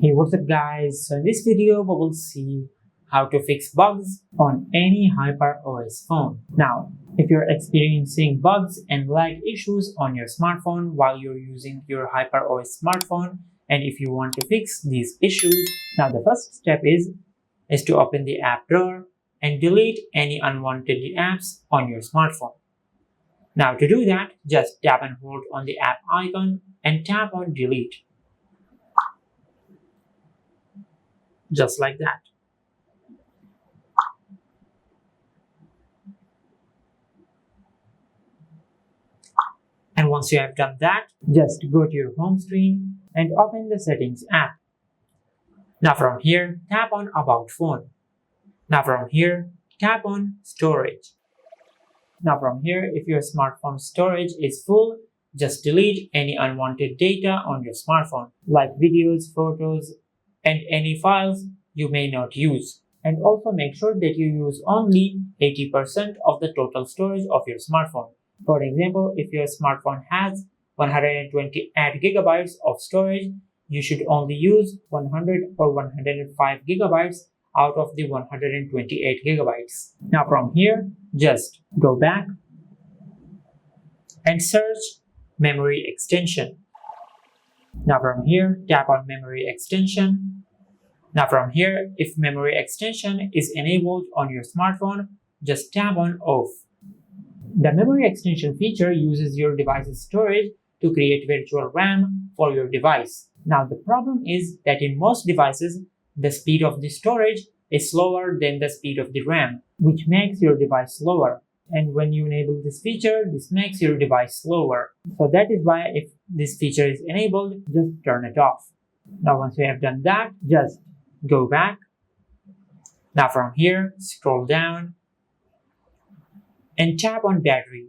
Hey, what's up guys? So in this video we will see how to fix bugs on any HyperOS phone. Now, if you're experiencing bugs and lag issues on your smartphone while you're using your HyperOS smartphone, and if you want to fix these issues, now the first step is to open the app drawer and delete any unwanted apps on your smartphone. Now to do that, just tap and hold on the app icon and tap on delete. Just like that. And once you have done that, just go to your home screen and open the settings app. Now from here, tap on about phone. Now from here, tap on storage. Now from here, if your smartphone storage is full, just delete any unwanted data on your smartphone, like videos, photos, and any files you may not use. And also make sure that you use only 80% of the total storage of your smartphone. For example, if your smartphone has 128 gigabytes of storage, you should only use 100 or 105 gigabytes out of the 128 gigabytes. Now from here, just go back and search memory extension. Now from here, tap on memory extension. Now from here, if memory extension is enabled on your smartphone, just tap on off. The memory extension feature uses your device's storage to create virtual RAM for your device. Now the problem is that in most devices, the speed of the storage is slower than the speed of the RAM, which makes your device slower. And when you enable this feature, this makes your device slower. So that is why if this feature is enabled, just turn it off. Now once you have done that, just go back. Now from here, scroll down and tap on battery.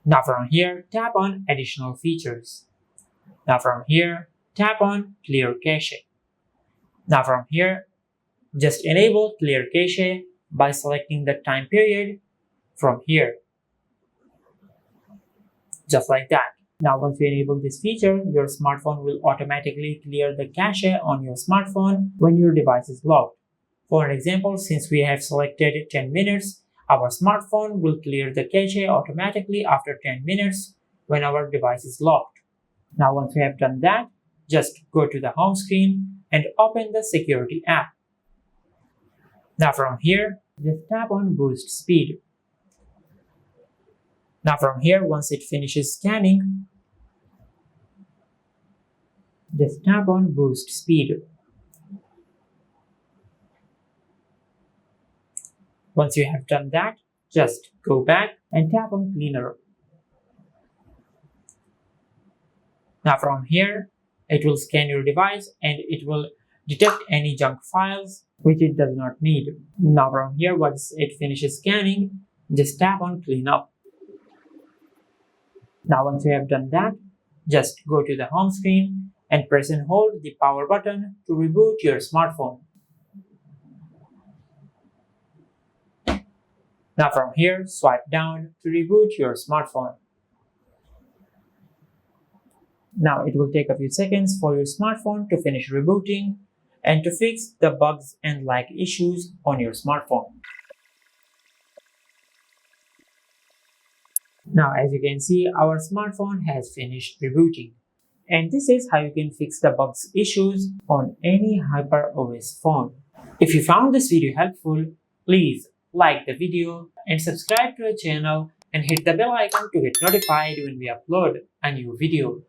Now from here, tap on additional features. Now from here, tap on clear cache. Now from here, just enable clear cache by selecting the time period from here. Just like that. Now once you enable this feature, your smartphone will automatically clear the cache on your smartphone when your device is locked. For an example, since we have selected 10 minutes, our smartphone will clear the cache automatically after 10 minutes when our device is locked. Now once you have done that, just go to the home screen and open the security app. Now from here, just tap on boost speed. Now from here, once it finishes scanning, just tap on boost speed. Once you have done that, just go back and tap on cleaner. Now from here, it will scan your device and it will detect any junk files which it does not need. Now from here, once it finishes scanning, just tap on clean up. Now once you have done that, just go to the home screen and press and hold the power button to reboot your smartphone. Now from here, swipe down to reboot your smartphone. Now it will take a few seconds for your smartphone to finish rebooting and to fix the bugs and lag issues on your smartphone. Now as you can see, our smartphone has finished rebooting. And this is how you can fix the bugs issues on any HyperOS phone. If you found this video helpful, please like the video and subscribe to our channel and hit the bell icon to get notified when we upload a new video.